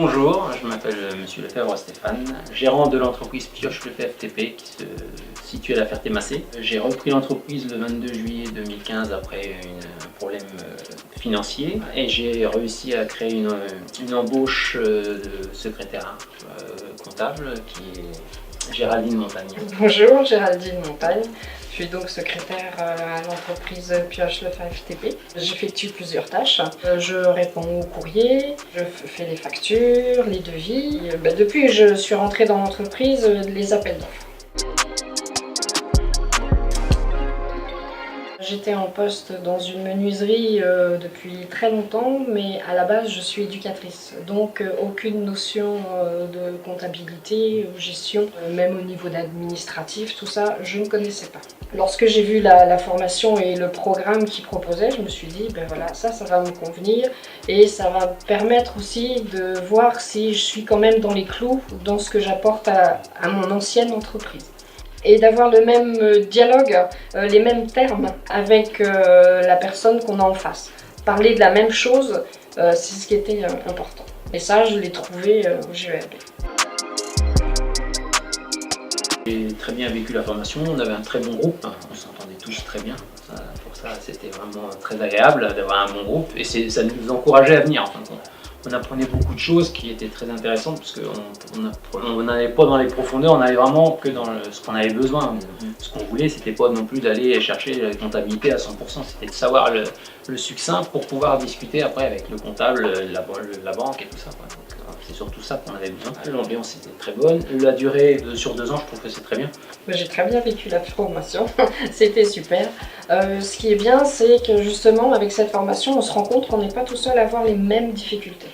Bonjour, je m'appelle Monsieur Lefebvre Stéphane, gérant de l'entreprise Pioche Lefebvre TP qui se situe à La Ferté-Macé. J'ai repris l'entreprise le 22 juillet 2015 après un problème financier et j'ai réussi à créer une embauche de secrétaire comptable qui est Géraldine Montagne. Bonjour, Géraldine Montagne. Je suis donc secrétaire à l'entreprise Pioche Lefebvre TP. J'effectue plusieurs tâches. Je réponds aux courriers, je fais les factures, les devis. Depuis que je suis rentrée dans l'entreprise, les appels d'offres. J'étais en poste dans une menuiserie depuis très longtemps, mais à la base je suis éducatrice. Donc aucune notion de comptabilité ou gestion, même au niveau d'administratif, tout ça, je ne connaissais pas. Lorsque j'ai vu la formation et le programme qu'ils proposaient, je me suis dit, ben voilà, ça va me convenir et ça va me permettre aussi de voir si je suis quand même dans les clous dans ce que j'apporte à mon ancienne entreprise. Et d'avoir le même dialogue, les mêmes termes avec la personne qu'on a en face. Parler de la même chose, c'est ce qui était important. Et ça, je l'ai trouvé au GEAB. J'ai très bien vécu la formation, on avait un très bon groupe, on s'entendait tous très bien. Pour ça, c'était vraiment très agréable d'avoir un bon groupe et ça nous encourageait à venir en fin de compte. On apprenait beaucoup de choses qui étaient très intéressantes parce qu'on n'allait pas dans les profondeurs, on allait vraiment que dans ce qu'on avait besoin. Ce qu'on voulait, c'était pas non plus d'aller chercher la comptabilité à 100%, c'était de savoir le succinct pour pouvoir discuter après avec le comptable, la banque et tout ça. C'est surtout ça qu'on avait besoin. L'ambiance était très bonne, la durée sur 2 ans, je trouve que c'est très bien. J'ai très bien vécu la formation, c'était super. Ce qui est bien, c'est que justement avec cette formation, on se rend compte qu'on n'est pas tout seul à avoir les mêmes difficultés.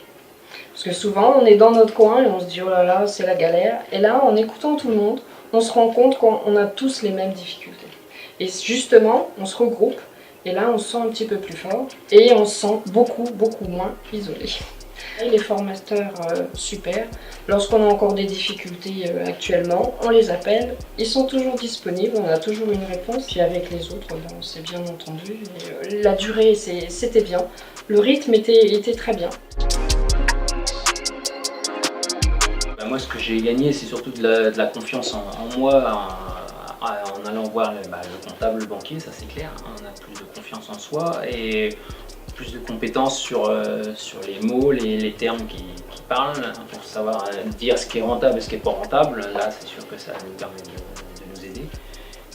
Parce que souvent, on est dans notre coin et on se dit oh là là, c'est la galère. Et là, en écoutant tout le monde, on se rend compte qu'on a tous les mêmes difficultés. Et justement, on se regroupe et là, on se sent un petit peu plus fort et on se sent beaucoup moins isolé. Et les formateurs, super. Lorsqu'on a encore des difficultés actuellement, on les appelle. Ils sont toujours disponibles, on a toujours une réponse. Puis avec les autres, on s'est bien entendu. Et, la durée, c'était bien. Le rythme était très bien. Moi, ce que j'ai gagné, c'est surtout de la confiance en moi, en allant voir le comptable, le banquier, ça c'est clair. On a plus de confiance en soi et plus de compétences sur les mots, les termes qui parlent, pour savoir dire ce qui est rentable et ce qui n'est pas rentable. Là, c'est sûr que ça nous permet de nous aider.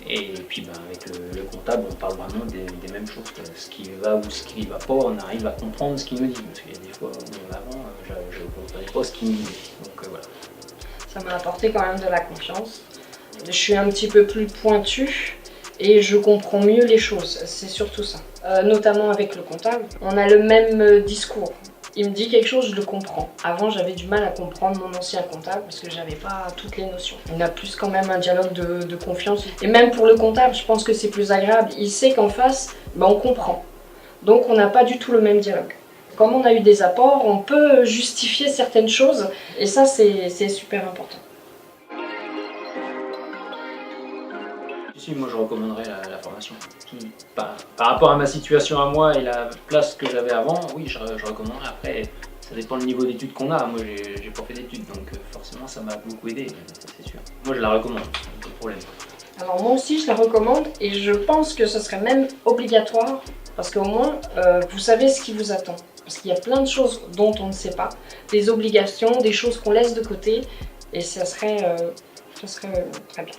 Et puis avec le comptable, on parle vraiment des mêmes choses. Ce qui va ou ce qui ne va pas, on arrive à comprendre ce qu'il nous dit. Parce qu'il y a des fois, avant, je ne comprenais pas ce qu'il nous dit. Donc voilà. Ça m'a apporté quand même de la confiance. Je suis un petit peu plus pointue et je comprends mieux les choses, c'est surtout ça. Notamment avec le comptable, on a le même discours. Il me dit quelque chose, je le comprends. Avant, j'avais du mal à comprendre mon ancien comptable parce que j'avais pas toutes les notions. On a plus quand même un dialogue de confiance. Et même pour le comptable, je pense que c'est plus agréable. Il sait qu'en face, on comprend. Donc on n'a pas du tout le même dialogue. Comme on a eu des apports, on peut justifier certaines choses et ça, c'est super important. Si, moi je recommanderais la formation. Par rapport à ma situation à moi et la place que j'avais avant, oui, je recommanderais. Après, ça dépend du niveau d'études qu'on a. Moi, j'ai pas fait d'études, donc forcément, ça m'a beaucoup aidé, c'est sûr. Moi, je la recommande, pas de problème. Alors moi aussi, je la recommande et je pense que ce serait même obligatoire parce qu'au moins, vous savez ce qui vous attend. Parce qu'il y a plein de choses dont on ne sait pas, des obligations, des choses qu'on laisse de côté et ça serait très bien.